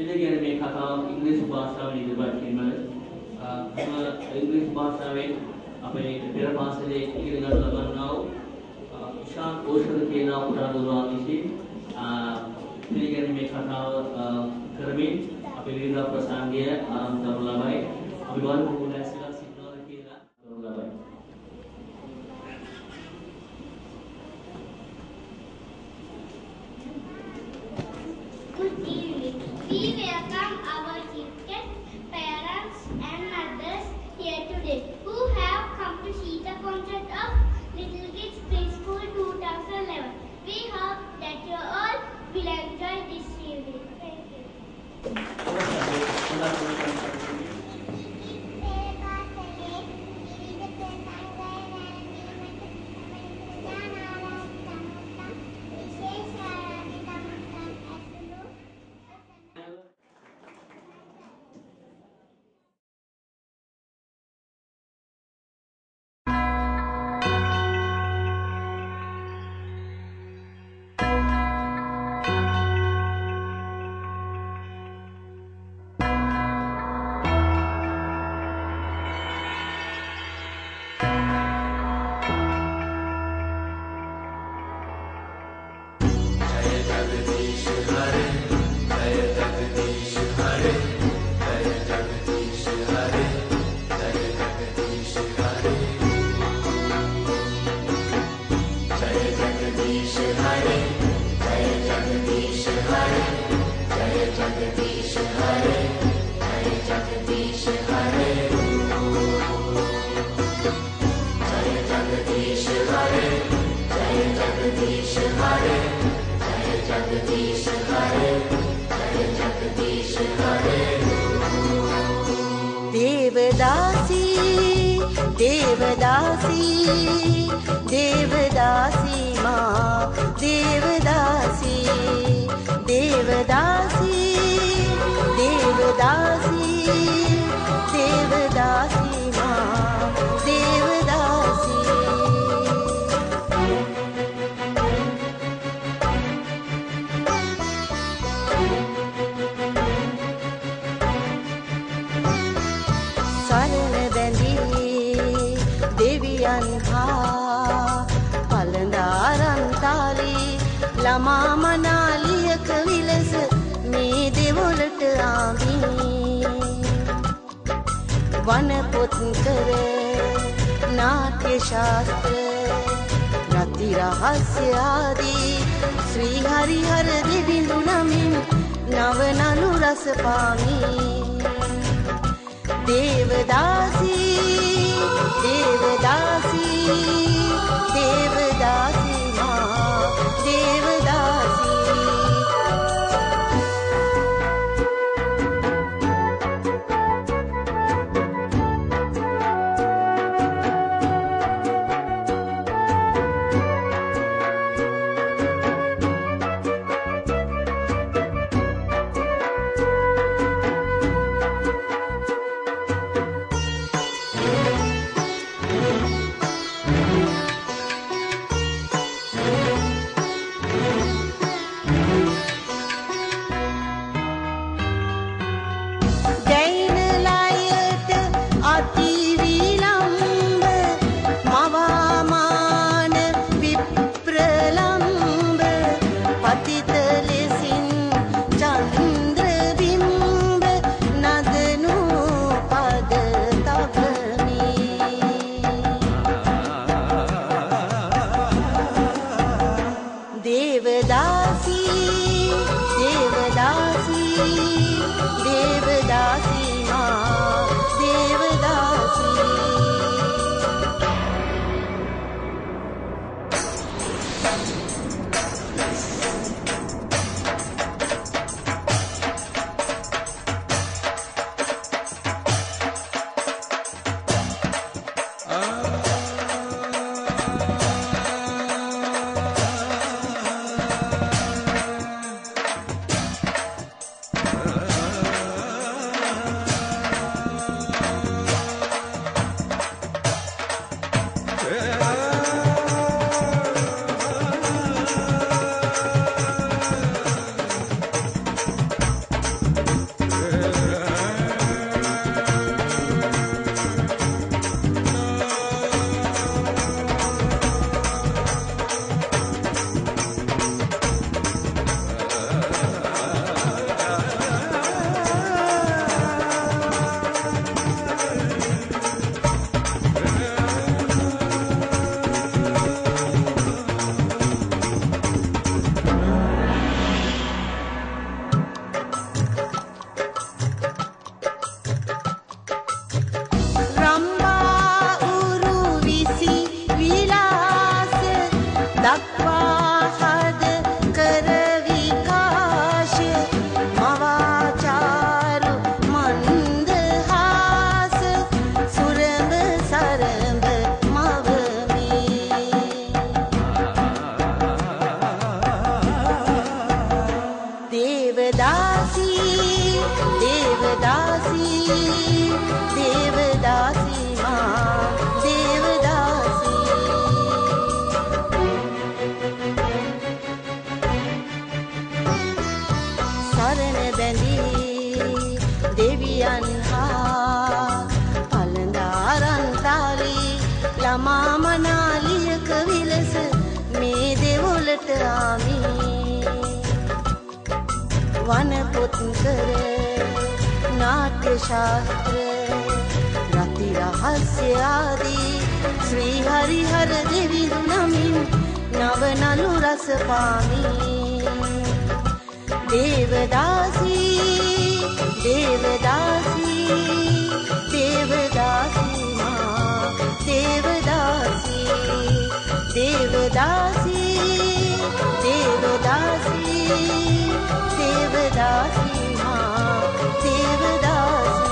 පිළිගැනීමේ කතාව ඉංග්‍රීසි භාෂාවෙන් ඉදිරිපත් කිරීමයි. ඉංග්‍රීසි භාෂාවෙන් අපේ පෙර පාසලේ ඉගෙන ගන්න ලබන්නා වූ ඉෂාන් ඕෂධ කියන පුරාදුරා විසින් පිළිගැනීමේ කතාව කරමින් අපේ විවිධ ප්‍රසංගය ආරම්භ කරනු ලබයි. අපි බලමු කොහොමද සිද්ධාර්ථ කියලා කරනු ලබයි. Good evening. We welcome our gifted parents and mothers here today who have come to see the concert of Little Kids Preschool 2011. We hope that you all will enjoy this evening. Thank you. देवदासी देवदासी देवदासी माँ देवदासी देवदासी देवदासी देवदासी माँ देवदासी සරණ බැඳී දෙවියන් හා පළඳාරන් තාලී ළමා මනාලියක විලස මේ දෙවොලට ආවි වන පොත් කර නාට්‍ය ශාස්ත්‍ර රති රහස්‍ය ආදී ශ්‍රී හරිහර දෙවිඳු නමින් නව නනු රස පාමි देवदासी देवदासी देवदासी माँ देवदासी දක්වා හද කර විකාශ මවාචාරු මන්දහාස සුරඹ සරඹ මවමි දේවදාසී දේවදාසී දේවදාසී මා දේවදාසී සරණ බැඳී දෙවියන් හා පළඳාරන්තාලී ළමා මනාලියක විලස මේ දෙවොලට ආමි වන පොත් කර නාට්‍ය ශාස්ත්‍ර රති රහස්‍ය ආදී ශ්‍රී හරිහර දෙවිඳු නමින් නව නලු රස පාමි දේවදාසී දේවදාසී දේවදාසී මා දේවදාසී දේවදාසී දේවදාසී දේවදාසී මා දේවදාසී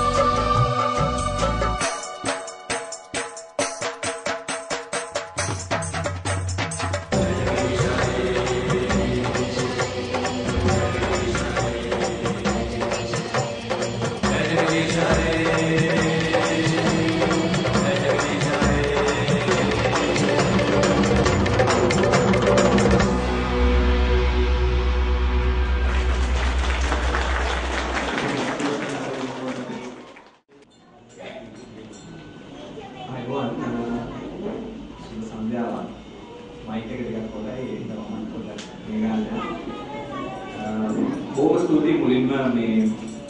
බොහොම ස්තුතියි මුලින්ම මේ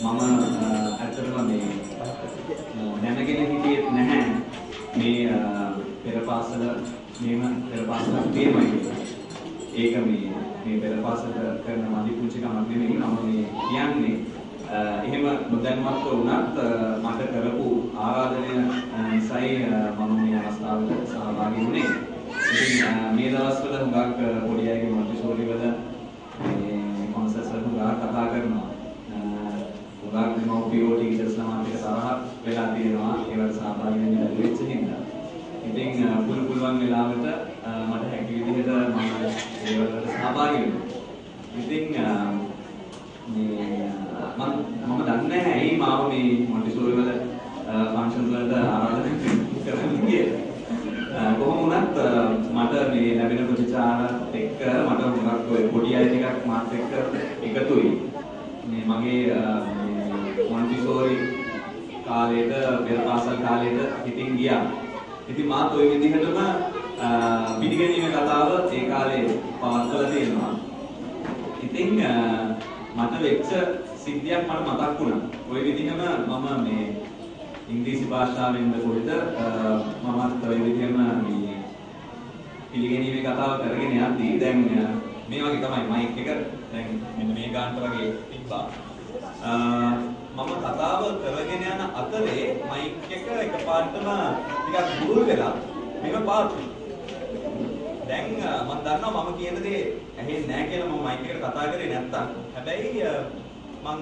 මම ඇත්තටම මේ දැනගෙන හිටියේ නැහැ මේ පෙර පාසල මේම පෙර පාසලක් තියෙනවා කියලා. ඒක මේ පෙර පාසල කරන මදි පුංචි කමක් නෙමෙයි මම මේ කියන්නේ එහෙම නොදැනුවත්ව වුණත් මට කරපු ආරාධනය නිසායි මම මේ අවස්ථාවට සහභාගී වුණේ. ඉතින් මේ දවස්වල හුඟක් පොඩි අයගේ මොන්ටිසෝරි වල කතා කරනවා උගාක් දෙමව්පියෝ ටීචර්ස් ළමාත් එක්ක තරහක් වෙලා තියෙනවා ඒවට සහභාගී වෙන්න බැරි වෙච්ච හින්දා. ඉතින් පුළුවන් වෙලාවට මට හැකි විදිහට මම ඒවලට සහභාගී වෙනවා. ඉතින් මම දන්නේ නැහැ ඇයි මාව මේ මොන්ටිසෝරි වල ෆන්ක්ෂන්ස් වලට ආරාධනා කරන්නේ කියලා. කොහොම වුණත් මට මේ ලැබෙන ප්‍රතිචාරත් එක්ක මට මොකක් ඔය පොඩි අය ටිකක් මාත් එක්ක එකතුයි. මේ මගේ මොන්ටිසෝරි කාලේට පෙර පාසල් කාලේට ඉතින් ගියා. ඉතින් මාත් ওই විදිහටම පිළිගැනීමේ කතාව ඒ කාලේ පවත්වලා තියෙනවා. ඉතින් මට වෙච්ච සිද්ධියක් මට මතක් වුණා. ওই විදිහම මම මේ ඉංග්‍රීසි භාෂාවෙන්ද කොහෙද මමත් ওই විදිහම මේ පිළිගැනීමේ කතාව කරගෙන යද්දී දැන් මේ වගේ තමයි මයික් එක දැන් මෙන්න මේ ගානට වගේ තිබ්බා. මම කතාව කරගෙන යන අතරේ මයික් එක එකපාරටම ටිකක් දුර වෙලා මේක පාත් දැන් මම දන්නවා මම කියන දේ ඇහෙන්නේ නැහැ කියලා මම මයික් එකට කතා කරේ නැත්තම්. හැබැයි මම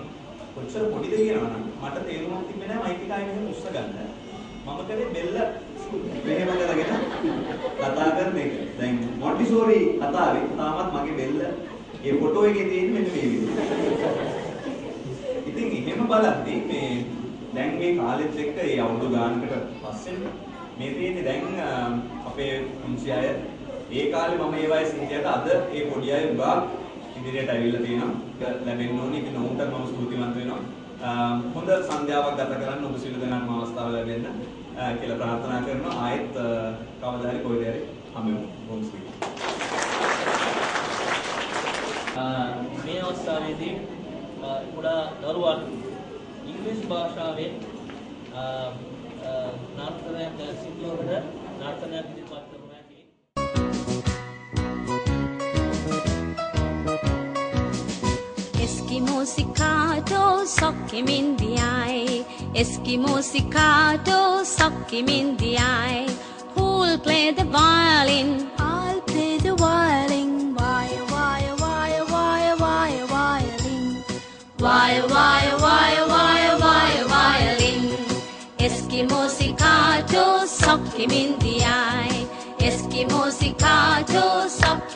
කොච්චර පොඩිද කියනවනම් මට තේරුමක් තිබෙන්නේ නැහැ මයික් එක ආයෙ මෙහෙම උස්ස ගන්න. මම කරේ බෙල්ල මෙහෙම කරගෙන කතා කරන එක. දැන් මොන්ටිසෝරි කතාවේ තාමත් මගේ බෙල්ල ඒ ෆොටෝ එකේ තියෙන්නේ මෙන්න මේ විදිහට. ඉතින් එහෙම බලද්දී මේ දැන් මේ කාලෙත් එක්ක ඒ අවුරුදු ගානකට පස්සේ මේ තියෙන්නේ දැන් අපේ පුංචි අය ඒ කාලේ මම ඒ වයසේ හිටියට අද ඒ පොඩි අය උගා ඉදිරියට ඇවිල්ලා තියෙනවා. ලැබෙන්න ඕනේ. ඉතින් ඔවුන්ට මම ස්තුතිවන්ත වෙනවා. හොඳ සන්ධ්‍යාවක් ගත කරන්න ඔබ සියලු දෙනාටම අවස්ථාව ලැබෙන්න කියලා ප්‍රාර්ථනා කරනවා. ආයෙත් කවදා හරි කොහෙද හරි හම්බෙමු. බොහොම ස්තුතියි. මේ අවස්ථාවේදී කුඩා දරුවන් ඉංග්‍රීසි භාෂාවෙන් නාටකයක් සිදුවන නාටකයක් ඉදිරිපත් කරනවා. Eskimo-Cicato, sockim in the eye. Eskimo-Cicato, sockim in the eye. Who'll play the violin? I'll play the violin.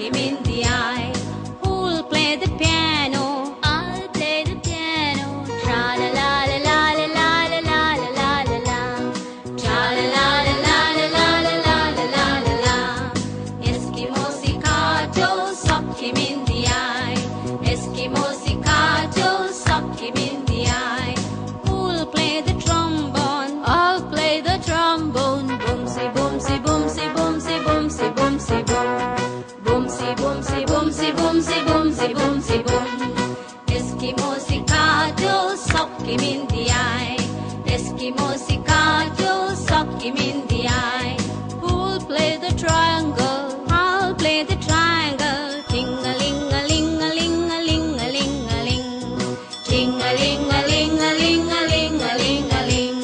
him in the eye. Who'll play the piano? I'll play the piano. Tra la la la la la la la la la la la. Tra la la la la la la la la la la la. Eskimo staccato, sock him in the eye. Eskimo staccato, sock him in the eye. Who'll play the trombone? I'll play the trombone. Boomsy boomsy boomsy boomsy boomsy boomsy boom. Boomsy boomsy boomsy boomsy boomsy boomsy boom. Eskimo staccato, sock him in the eye. Eskimo staccato, sock him in the eye. Who'll play the triangle? I'll play the triangle. Ting-a-ling-a-ling-a-ling-a-ling-a-ling-a-ling. Ting-a-ling-a-ling-a-ling-a-ling-a-ling.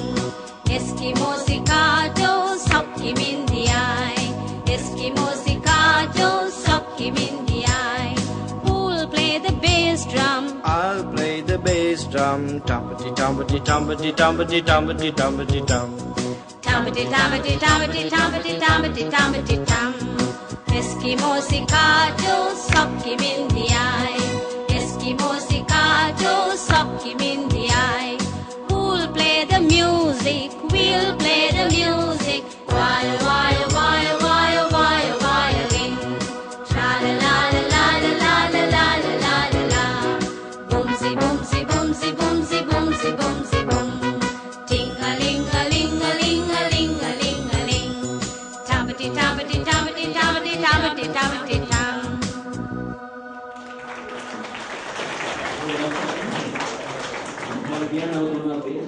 Eskimo staccato, sock him in the eye. Eskimo staccato, sock him in the eye. Who'll play the bass drum? I'll play the bass drum. Tumpity tumpity tumpity tumpity tumpity tumpity tum. Tumpity tumpity tumpity tumpity tumpity tumpity tum. Eskimo staccato, sock him in the eye. Eskimo staccato, sock him in the eye. Who'll play the music? We'll play the music. Wire, wire, wire, wire, wire, violin. Tra la la la la la la la la la la la. Boomsy boomsy boomsy boomsy boomsy boomsy boom. Ting-a-ling-a-ling-a-ling-a-ling-a-ling-a-ling. Tumpity tumpity tumpity tumpity tumpity tumpity tum. Bagian autonomia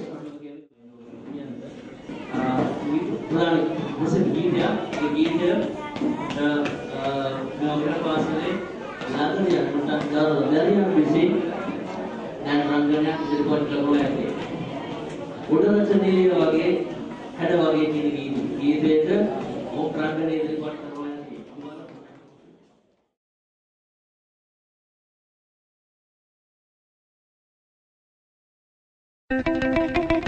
පුරාණ මුසක ගීතයක් ඒ ගීතය මොකද පාසලේ ලාගන යනට දරියන විසින් දැන් රංගනයක් ඉදිරිපත් කරලා ඇති උඩරචනයේ වගේ හැඩ වගේ තියෙන ගීතයක ඕක රංගනයේ ඉදිරිපත් කරලා ඇති